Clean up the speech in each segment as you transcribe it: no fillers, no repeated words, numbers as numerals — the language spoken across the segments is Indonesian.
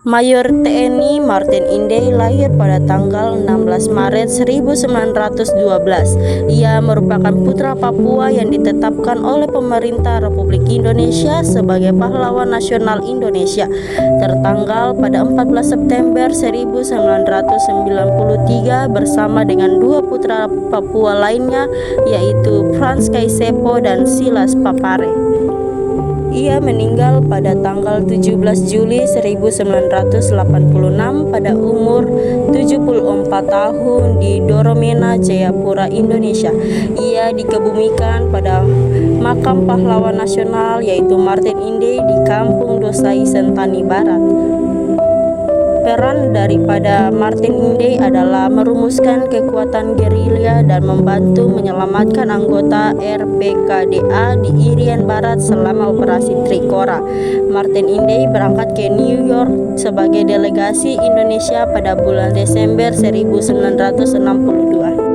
Mayor TNI Martin Inday lahir pada tanggal 16 Maret 1912. Ia merupakan putra Papua yang ditetapkan oleh pemerintah Republik Indonesia sebagai pahlawan nasional Indonesia tertanggal pada 14 September 1993 bersama dengan dua putra Papua lainnya, yaitu Frans Kaisepo dan Silas Papare. Ia meninggal pada tanggal 17 Juli 1986 pada umur 74 tahun di Doromena, Jayapura, Indonesia. Ia dikebumikan pada makam pahlawan nasional yaitu Martin Inday di Kampung Dosai, Sentani Barat. Peran daripada Martin Inday adalah merumuskan kekuatan gerilya dan membantu menyelamatkan anggota RPKDA di Irian Barat selama operasi Trikora. Martin Inday berangkat ke New York sebagai delegasi Indonesia pada bulan Desember 1962.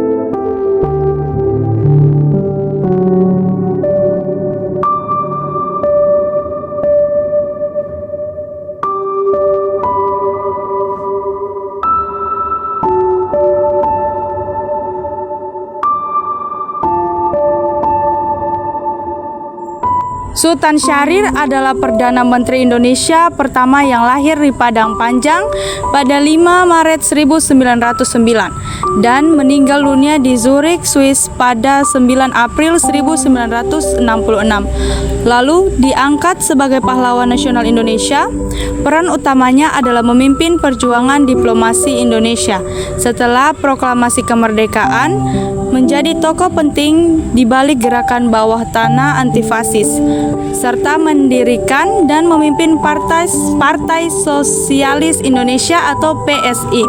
Sultan Syahrir adalah Perdana Menteri Indonesia pertama yang lahir di Padang Panjang pada 5 Maret 1909 dan meninggal dunia di Zurich, Swiss pada 9 April 1966. Lalu diangkat sebagai pahlawan nasional Indonesia. Peran utamanya adalah memimpin perjuangan diplomasi Indonesia setelah proklamasi kemerdekaan, menjadi tokoh penting di balik gerakan bawah tanah anti-fasis, serta mendirikan dan memimpin Partai Sosialis Indonesia atau PSI.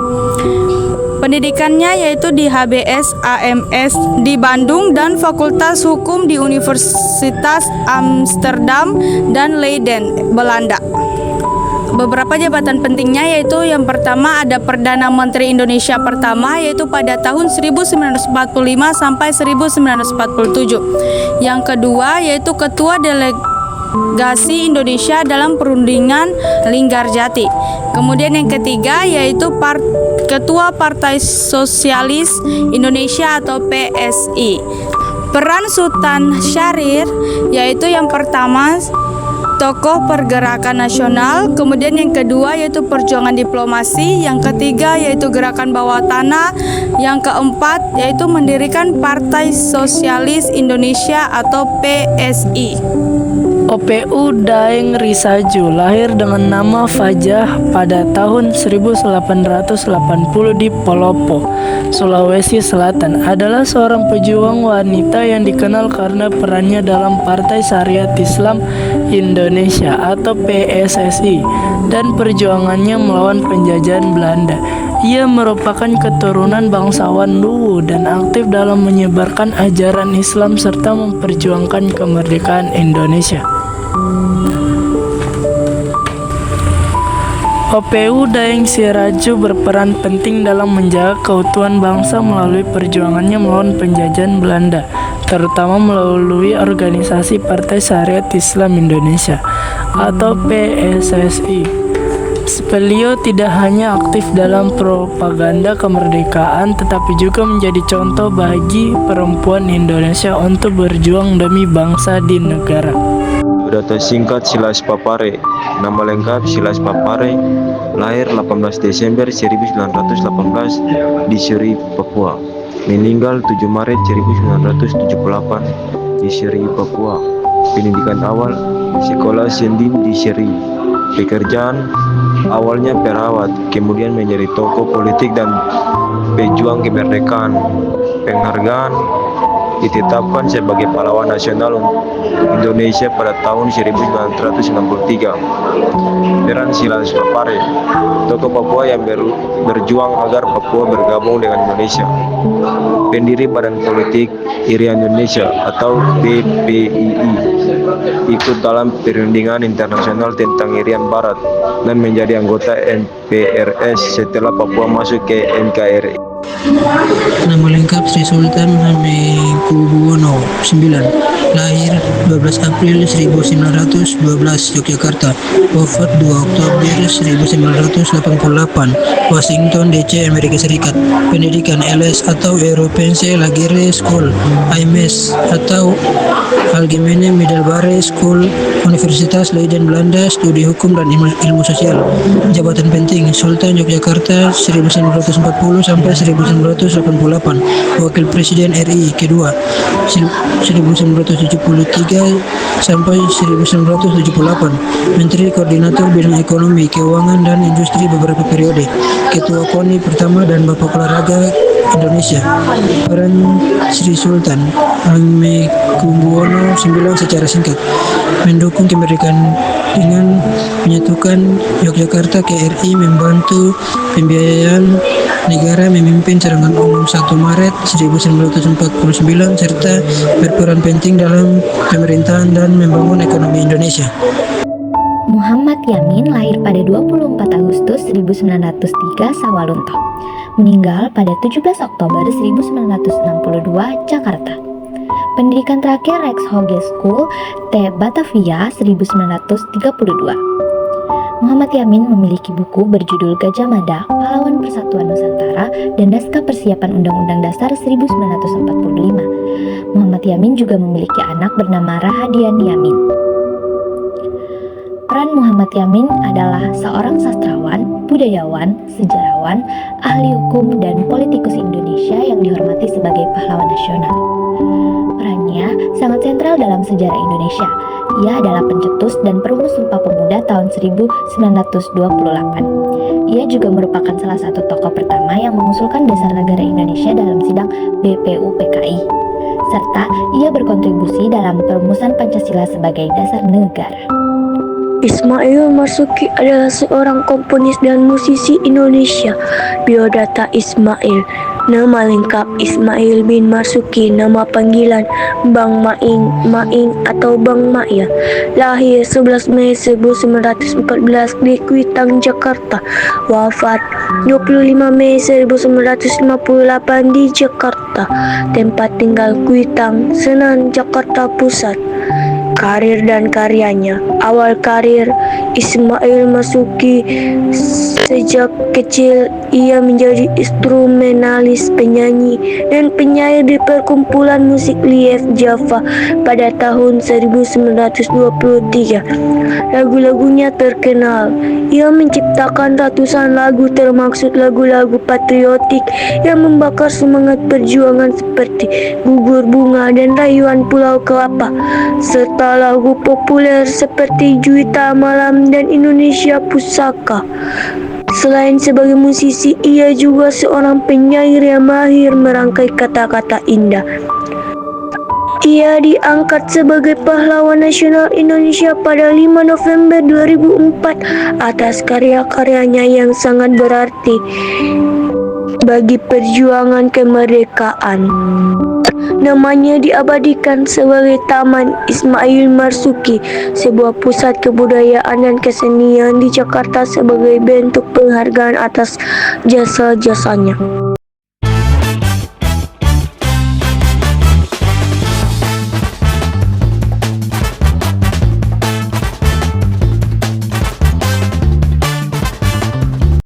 Pendidikannya yaitu di HBS AMS di Bandung dan Fakultas Hukum di Universitas Amsterdam dan Leiden, Belanda. Beberapa jabatan pentingnya yaitu yang pertama ada Perdana Menteri Indonesia pertama yaitu pada tahun 1945 sampai 1947. Yang kedua yaitu Ketua Delegasi Indonesia dalam Perundingan Linggarjati. Kemudian yang ketiga yaitu Ketua Partai Sosialis Indonesia atau PSI. Peran Sultan Syahrir yaitu yang pertama tokoh pergerakan nasional, kemudian yang kedua yaitu perjuangan diplomasi, yang ketiga yaitu gerakan bawah tanah, yang keempat yaitu mendirikan Partai Sosialis Indonesia atau PSI. OPU Daeng Risaju lahir dengan nama Fajah pada tahun 1880 di Palopo, Sulawesi Selatan. Adalah seorang pejuang wanita yang dikenal karena perannya dalam Partai Syariat Islam Indonesia atau PSSI dan perjuangannya melawan penjajahan Belanda. Ia merupakan keturunan bangsawan Luwu dan aktif dalam menyebarkan ajaran Islam serta memperjuangkan kemerdekaan Indonesia. OPU Daeng Siraju berperan penting dalam menjaga keutuhan bangsa melalui perjuangannya melawan penjajahan Belanda, terutama melalui organisasi Partai Syariat Islam Indonesia atau PSSI. Beliau tidak hanya aktif dalam propaganda kemerdekaan, tetapi juga menjadi contoh bagi perempuan Indonesia untuk berjuang demi bangsa di negara. Data singkat Silas Papare. Nama lengkap Silas Papare, lahir 18 Desember 1918 di Seri, Papua. Meninggal 7 Maret 1978 di Seri, Papua. Pendidikan awal sekolah Sendin di Seri. Pekerjaan awalnya perawat, kemudian menjadi tokoh politik dan pejuang kemerdekaan. Penghargaan ditetapkan sebagai pahlawan nasional Indonesia pada tahun 1963. Peran Silas Papare, tokoh Papua yang berjuang agar Papua bergabung dengan Indonesia. Pendiri Badan Politik Irian Indonesia atau BPII, ikut dalam perundingan internasional tentang Irian Barat dan menjadi anggota NPRS setelah Papua masuk ke NKRI. Nama lengkap Sri Sultan Hamengkubuwono IX, lahir 12 April 1912 Yogyakarta. Wafat 2 Oktober 1988 Washington DC, Amerika Serikat. Pendidikan LS atau Europese Lagere School, IMS atau Algemene Middelbare School, Universitas Leiden Belanda, studi hukum dan ilmu sosial. Jabatan penting Sultan Yogyakarta 1940 sampai 1988, Wakil Presiden RI kedua 1973 sampai 1978, Menteri Koordinator Bidang Ekonomi, Keuangan dan Industri beberapa periode, Ketua KONI pertama dan Bapak Olahraga Indonesia. Peran Sri Sultan Hamengkubuwono IX secara singkat: mendukung kemerdekaan dengan menyatukan Yogyakarta ke RI, membantu pembiayaan negara, memimpin serangan umum 1 Maret 1949, serta berperan penting dalam pemerintahan dan membangun ekonomi Indonesia. Muhammad Yamin lahir pada 24 Agustus 1903 Sawalunto, meninggal pada 17 Oktober 1962 Jakarta. Pendidikan terakhir Rex Hoge School, T. Batavia 1932. Muhammad Yamin memiliki buku berjudul Gajah Mada, Pahlawan Persatuan Nusantara, dan Naskah Persiapan Undang-Undang Dasar 1945. Muhammad Yamin juga memiliki anak bernama Rahadian Yamin. Peran Muhammad Yamin adalah seorang sastrawan, budayawan, sejarawan, ahli hukum, dan politikus Indonesia yang dihormati sebagai pahlawan nasional. Perannya sangat sentral dalam sejarah Indonesia. Ia adalah pencetus dan perumus Sumpah Pemuda tahun 1928. Ia juga merupakan salah satu tokoh pertama yang mengusulkan Dasar Negara Indonesia dalam sidang BPUPKI. Serta ia berkontribusi dalam perumusan Pancasila sebagai dasar negara. Ismail Marzuki adalah seorang komponis dan musisi Indonesia. Biodata Ismail. Nama lengkap Ismail bin Marzuki, nama panggilan Bang Maing atau Bang Maya. Lahir 11 Mei 1914 di Kuitang, Jakarta. Wafat 25 Mei 1958 di Jakarta. Tempat tinggal Kuitang, Senen, Jakarta Pusat. Karir dan karyanya. Awal karir Ismail Marzuki, sejak kecil ia menjadi instrumentalis, penyanyi dan penyair di perkumpulan musik Lief Java pada tahun 1923. Lagu-lagunya terkenal. Ia menciptakan ratusan lagu termasuk lagu-lagu patriotik yang membakar semangat perjuangan seperti Gugur Bunga dan Rayuan Pulau Kelapa, serta lagu populer seperti Juwita Malam dan Indonesia Pusaka. Selain sebagai musisi, ia juga seorang penyair yang mahir merangkai kata-kata indah. Ia diangkat sebagai pahlawan nasional Indonesia pada 5 November 2004 atas karya-karyanya yang sangat berarti bagi perjuangan kemerdekaan. Namanya diabadikan sebagai Taman Ismail Marzuki, sebuah pusat kebudayaan dan kesenian di Jakarta sebagai bentuk penghargaan atas jasa-jasanya.